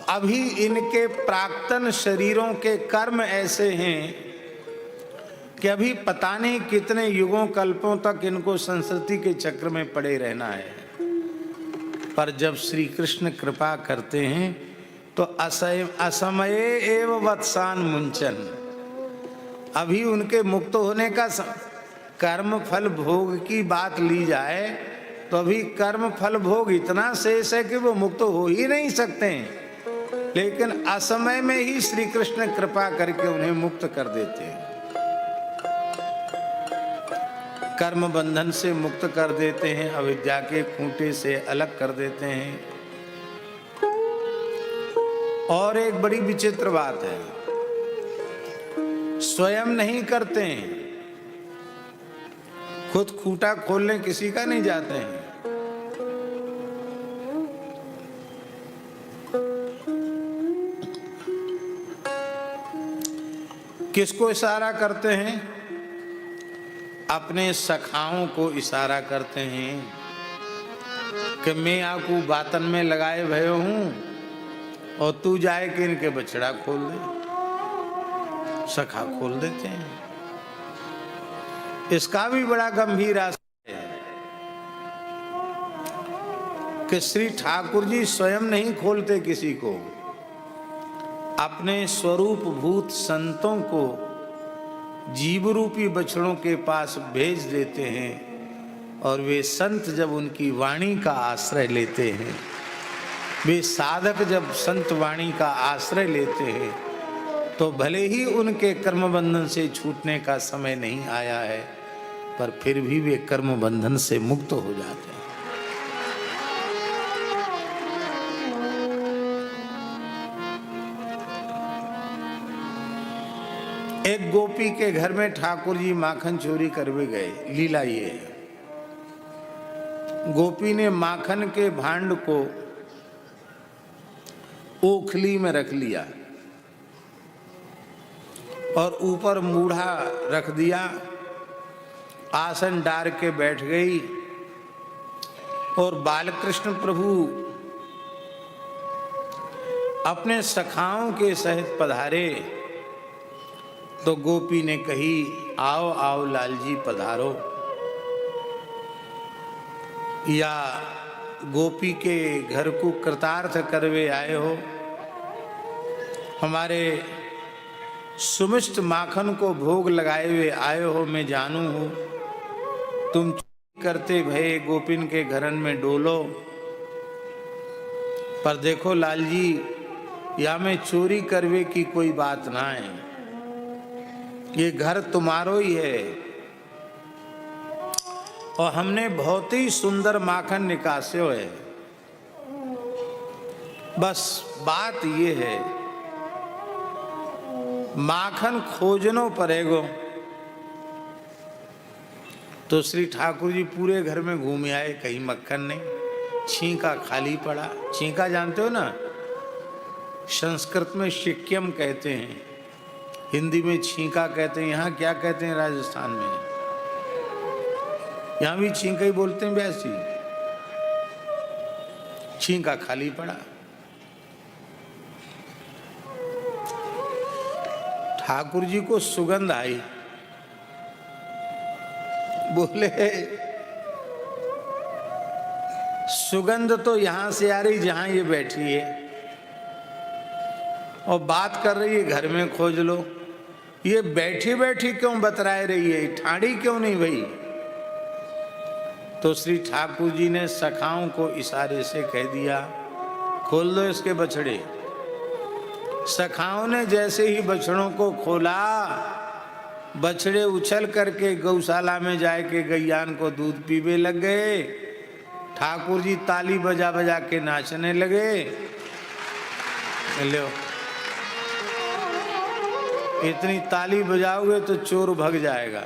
अभी इनके प्राक्तन शरीरों के कर्म ऐसे हैं कि अभी पता नहीं कितने युगों कल्पों तक इनको संस्कृति के चक्र में पड़े रहना है। पर जब श्री कृष्ण कृपा करते हैं तो असमये एव वत्सान मुंचन, अभी उनके मुक्त होने का कर्म फल भोग की बात ली जाए तो अभी कर्म फल भोग इतना शेष है कि वो मुक्त हो ही नहीं सकते हैं। लेकिन असमय में ही श्री कृष्ण कृपा करके उन्हें मुक्त कर देते हैं, कर्म बंधन से मुक्त कर देते हैं, अविद्या के खूंटे से अलग कर देते हैं। और एक बड़ी विचित्र बात है, स्वयं नहीं करते हैं, खुद खूंटा खोलने किसी का नहीं जाते हैं। किसको इशारा करते हैं? अपने सखाओं को इशारा करते हैं कि मैं आपको बातन में लगाए भयो हूं और तू जाए कि इनके बछड़ा खोल दे। सखा खोल देते हैं। इसका भी बड़ा गंभीर आशय है कि श्री ठाकुर जी स्वयं नहीं खोलते किसी को, अपने स्वरूप भूत संतों को जीव रूपी बछड़ों के पास भेज देते हैं। और वे संत जब उनकी वाणी का आश्रय लेते हैं, वे साधक जब संत वाणी का आश्रय लेते हैं तो भले ही उनके कर्म बंधन से छूटने का समय नहीं आया है, पर फिर भी वे कर्म बंधन से मुक्त हो जाते हैं। एक गोपी के घर में ठाकुर जी माखन चोरी करवे गए। लीला ये है, गोपी ने माखन के भांड को ओखली में रख लिया और ऊपर मूढ़ा रख दिया, आसन डाल के बैठ गई। और बालकृष्ण प्रभु अपने सखाओं के सहित पधारे तो गोपी ने कही, आओ आओ लाल जी पधारो। या गोपी के घर को कृतार्थ करवे आए हो, हमारे सुमिष्ट माखन को भोग लगाए हुए आए हो, मैं जानू हूँ। तुम करते भये गोपिन के घरन में डोलो, पर देखो लाल जी, या में चोरी करवे की कोई बात ना है, ये घर तुम्हारो ही है और हमने बहुत ही सुंदर माखन निकासे है। बस बात ये है, माखन खोजनो पड़ेगो। तो श्री ठाकुर जी पूरे घर में घूम आए, कहीं मक्खन नहीं, छींका खाली पड़ा। छींका जानते हो ना, संस्कृत में शिक्यम कहते हैं, हिंदी में छींका कहते हैं। यहाँ क्या कहते हैं राजस्थान में? यहाँ भी छींका ही बोलते हैं वैसी। छींका खाली पड़ा। ठाकुर जी को सुगंध आई, बोले सुगंध तो यहां से आ रही जहां ये बैठी है, और बात कर रही है घर में खोज लो। ये बैठी बैठी क्यों बतराए रही है, ठाड़ी क्यों नहीं भई? तो श्री ठाकुर जी ने सखाओं को इशारे से कह दिया, खोल दो इसके बछड़े। सखाओं ने जैसे ही बछड़ों को खोला, बछड़े उछल करके गौशाला में जाके गैयान को दूध पीवे लग गए। ठाकुर जी ताली बजा बजा के नाचने लगे। लो, इतनी ताली बजाओगे तो चोर भग जाएगा।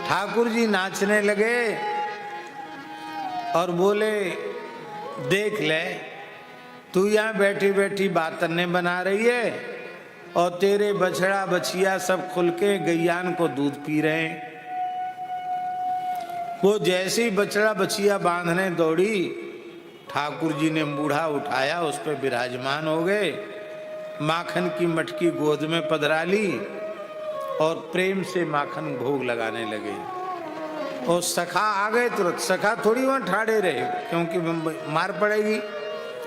ठाकुर जी नाचने लगे और बोले, देख ले, तू यहाँ बैठी बैठी बातने बना रही है और तेरे बछड़ा बछिया सब खुल के गैयान को दूध पी रहे हैं। वो जैसे ही बछड़ा बछिया बांधने दौड़ी, ठाकुर जी ने मूढ़ा उठाया, उस पर विराजमान हो गए, माखन की मटकी गोद में पधरा ली और प्रेम से माखन भोग लगाने लगे। और सखा आ गए तुरंत। सखा थोड़ी वहां ठाड़े रहे, क्योंकि मार पड़ेगी,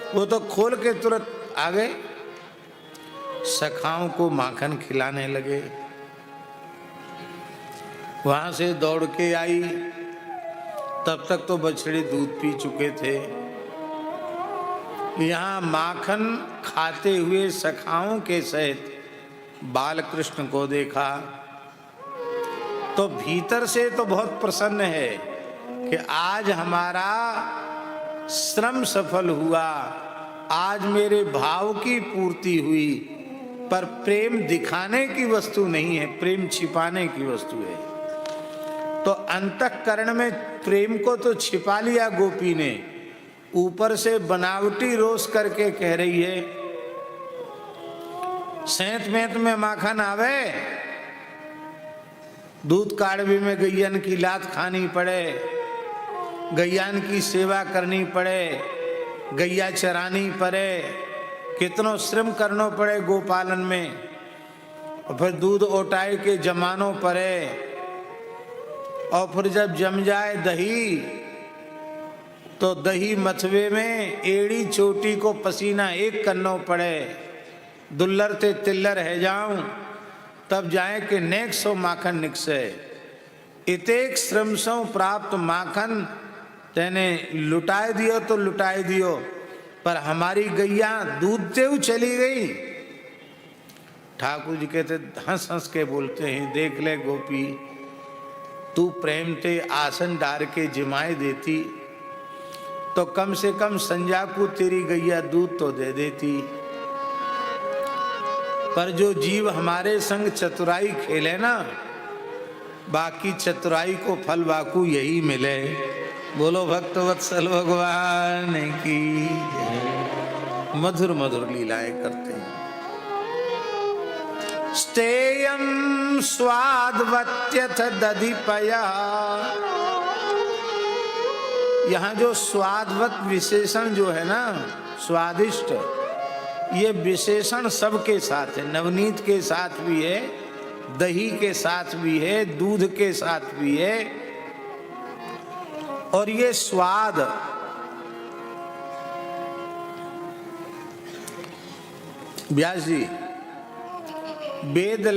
वो तो खोल के तुरंत आ गए, सखाओं को माखन खिलाने लगे। वहां से दौड़ के आई, तब तक तो बछड़े दूध पी चुके थे। यहाँ माखन खाते हुए सखाओं के सहित बालकृष्ण को देखा तो भीतर से तो बहुत प्रसन्न है कि आज हमारा श्रम सफल हुआ, आज मेरे भाव की पूर्ति हुई। पर प्रेम दिखाने की वस्तु नहीं है, प्रेम छिपाने की वस्तु है। तो अंतःकरण में प्रेम को तो छिपा लिया गोपी ने, ऊपर से बनावटी रोष करके कह रही है, सेंत मेंत में माखन आवे, दूध काढ़वे में गैयन की लात खानी पड़े, गैयान की सेवा करनी पड़े, गैया चरानी पड़े, कितनो श्रम करनो पड़े गोपालन में, और फिर दूध ओटाए के जमानो पड़े, और फिर जब जम जाए दही तो दही मथवे में एड़ी चोटी को पसीना एक करनो पड़े, दुल्लर ते तिल्लर है जाऊं तब जाए कि नेक सो माखन निकसे। इतेक श्रम सो प्राप्त माखन तेने लुटाए दियो तो लुटाए दियो, पर हमारी गैया दूधते हुए चली गई। ठाकुर जी कहते हंस हंस के बोलते हैं, देख ले गोपी, तू प्रेम ते आसन डार के जिमाए देती तो कम से कम संजा को तेरी गैया दूध तो दे देती। पर जो जीव हमारे संग चतुराई खेले ना, बाकी चतुराई को फल बाकू यही मिले। बोलो भक्तवत्सल भगवान की जय। मधुर मधुर लीलाएं करते हैं। स्तेयं स्वादवत्यथ दधिपया, यहाँ जो स्वादवत विशेषण जो है ना, स्वादिष्ट, ये विशेषण सबके साथ है। नवनीत के साथ भी है, दही के साथ भी है, दूध के साथ भी है। और ये स्वाद व्यास जी वेद